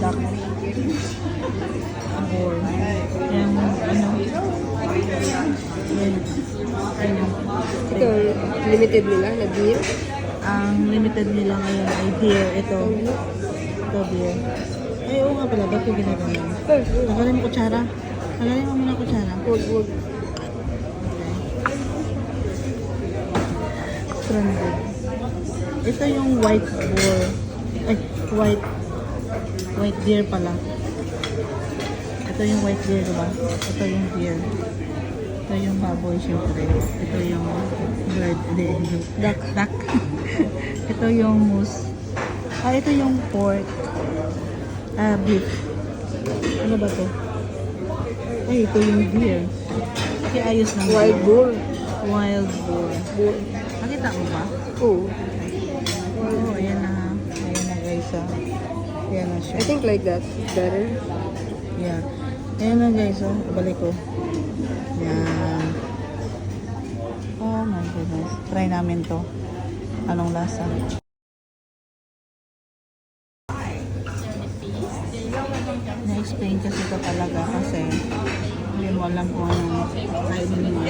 duck. Boar. Yan, ano. Yan. Ano. Ito, limited nila na deer. Ang limited nila ngayon ay deer. Ito. Ito deer. Ay, oo nga pala. Ba't yung ginagawa? Tagalin mo kutsara. Tagalin mo muna kutsara. Wood. Stranded. Ito yung white boar. Ay, white deer pala. Ito yung white deer, diba? Ito yung deer. Ito yung baboy, syempre. Ito yung bird. Duck. Ito yung moose. Ito yung pork. Beef. Ano ba to? Ay, ito yung deer. Kasi ayos ng Wild boar. Wild boar. Nakita mo ba? Oo. Oo, ayan na ha. Ayan na guys ha. Ayan na siya. I think like that. Better. Yeah. Ayan na guys oh. Balik ko. Yan. Oh my goodness. Try namin to. Anong lasa? Na-explain kasi ito talaga kasi hindi mo alam kung anong kainin mo.